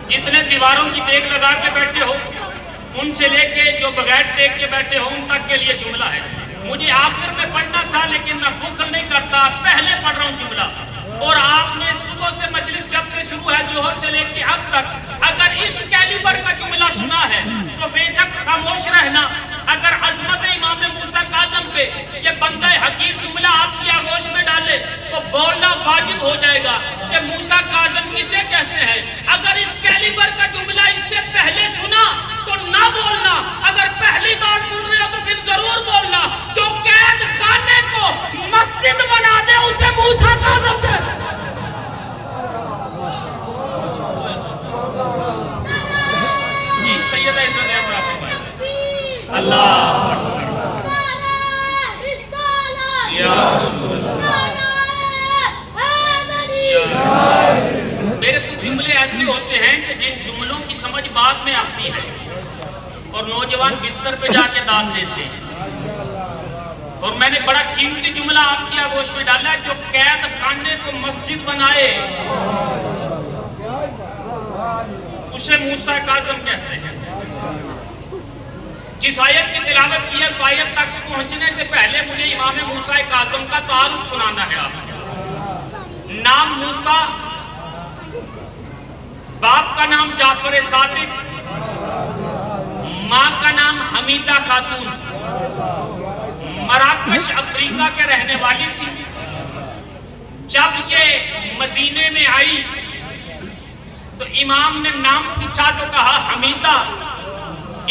جتنے دیواروں کی ٹیک لگا کے بیٹھے ہو ان سے لے کے جو بغیر ٹیک کے بیٹھے ہو ان تک کے لیے جملہ ہے. مجھے آخر میں پڑھنا تھا لیکن میں بخل نہیں کرتا, پہلے پڑھ رہا ہوں جملہ. اور آپ نے صبح سے مجلس جب سے شروع ہے ظہر سے لے کے اب تک اگر اس کیلیبر کا جملہ سنا ہے تو بے شک خاموش رہنا. اگر عظمت امام موسیٰ کاظم پہ یہ بندہ حقیر جملہ آپ کی آغوش میں ڈالے تو بولنا واجب ہو جائے گا کہ موسیٰ کاظم کسے کہتے ہیں. اگر اس کیلیبر کا جملہ اس سے پہلے سنا تو نہ بولنا, اگر پہلی بار سن رہے ہو تو پھر ضرور بولنا. جو قید خانے کو مسجد بنا دے اسے موسیٰ کاظم کہتے ہیں. یہ سید عزت ہے بڑا فرمائے اللہ یا رسول اللہ. میرے کچھ جملے ایسے ہوتے ہیں کہ جن جملوں کی سمجھ بعد میں آتی ہے اور نوجوان بستر پہ جا کے داد دیتے ہیں. اور میں نے بڑا قیمتی جملہ آپ کی آغوش میں ڈالا ہے, جو قید خانے کو مسجد بنائے اسے موسیٰ کاظم کہتے ہیں. جس آیت کی تلاوت کی ہے اس آیت تک پہنچنے سے پہلے مجھے امام موسیٰ کاظم کا تعارف سنانا ہے. آپ نام موسیٰ, باپ کا نام جعفر صادق, ماں کا نام حمیدہ خاتون, مراکش افریقہ کے رہنے والی تھی. جب یہ مدینے میں آئی تو امام نے نام پوچھا تو کہا حمیدہ.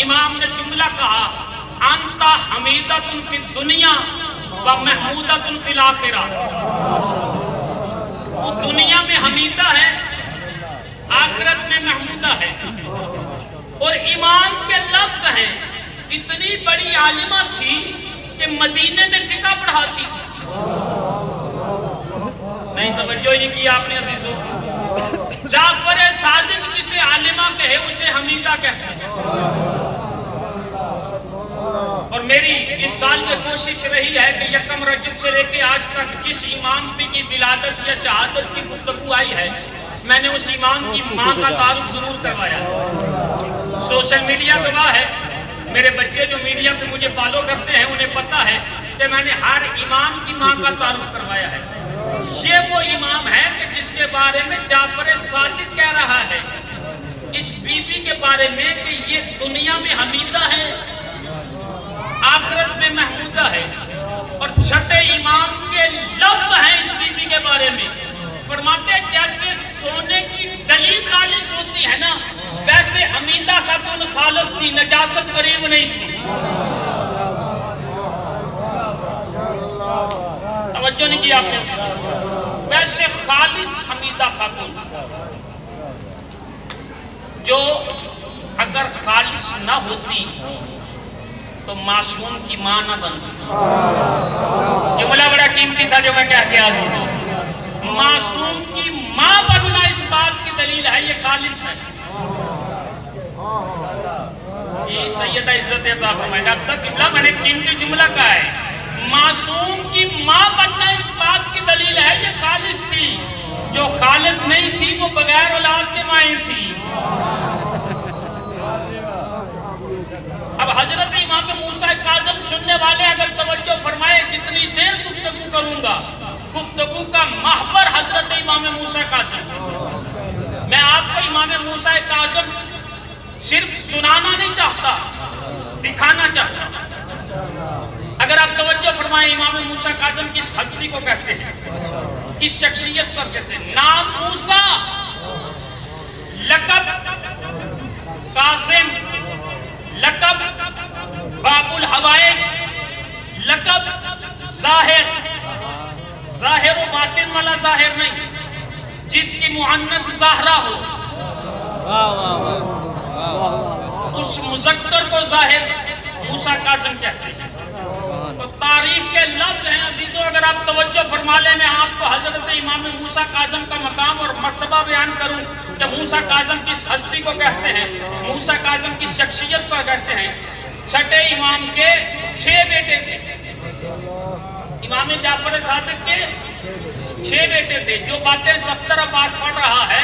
امام نے جملہ کہا انتا حمیدۃ فی الدنیا و محمودۃ فی الآخرہ. وہ دنیا میں حمیدہ ہے, آخرت میں محمودہ ہے. اور امام کے لفظ ہیں, اتنی بڑی عالمہ تھی کہ مدینے میں فقہ پڑھاتی تھی. نہیں توجہ ہی نہیں کیا آپ نے عزیزوں. جعفر صادق جسے عالمہ کہے اسے حمیدہ کہتے ہیں. اور میری اس سال یہ کوشش رہی ہے کہ یکم رجب سے لے کے آج تک جس امام پہ کی ولادت یا شہادت کی گفتگو آئی ہے میں نے اس امام کی ماں کا تعارف ضرور کروایا. سوشل میڈیا گواہ ہے, میرے بچے جو میڈیا پہ مجھے فالو کرتے ہیں انہیں پتا ہے کہ میں نے ہر امام کی ماں کا تعارف کروایا ہے. یہ وہ امام ہے کہ جس کے بارے میں جعفر صادق کہہ رہا ہے اس بی بی کے بارے میں کہ یہ دنیا میں حمیدہ ہے, آخرت میں محمودہ ہے. اور چھٹے امام کے لفظ ہیں اس بی بی کے بارے میں, فرماتے ہیں جیسے سونے کی ڈلی خالص ہوتی ہے نا ویسے حمیدہ خاتون خالص تھی, نجاست قریب نہیں تھی. توجہ نہیں کی آپ نے, ویسے خالص حمیدہ خاتون جو اگر خالص نہ ہوتی تو معصوم کی ماں نہ بنتی. جملہ بڑا قیمتی تھا جو میں کہہ کے عزیزوں. معصوم کی ماں بننا اس بات کی دلیل ہے یہ خالص ہے. یہ سید عزت عطا فرمائے. ڈاکٹر صاحب قبلہ میں نے قیمتی جملہ کہا ہے, معصوم کی ماں بننا اس بات کی دلیل ہے یہ خالص تھی. جو خالص نہیں تھی وہ بغیر اولاد کے مائیں تھی. اب حضرت امام موسیٰ کاظم سننے والے اگر توجہ فرمائے, جتنی دیر گفتگو کروں گا گفتگو کا محور حضرت امام موسیٰ کاظم. میں آپ کو امام موسیٰ کاظم صرف سنانا نہیں چاہتا, دکھانا چاہتا. اگر آپ توجہ فرمائیں امام موسیٰ کاظم کس ہستی کو کہتے ہیں, کس شخصیت پر کہتے ہیں. نام موسیٰ, لقب کاظم, لقب باب الحوائج, لقب ظاہر. ظاہر و باطن والا ظاہر نہیں, جس کی مؤنث ظاہرہ ہو اس مذکر کو ظاہر موسیٰ کاظم کہتے ہیں. تو تاریخ کے لفظ ہیں عزیزوں, اگر آپ توجہ فرما لیں میں آپ کو حضرت امام موسیٰ کاظم کا مقام اور مرتبہ بیان کروں کہ موسیٰ کاظم کس ہستی کو کہتے ہیں, موسیٰ کاظم کس شخصیت کو کہتے ہیں. چھٹے امام کے 6 بیٹے تھے. امام جعفر صادق کے 6 بیٹے تھے. جو باتیں صفدر عباس پڑھ رہا ہے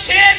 6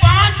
5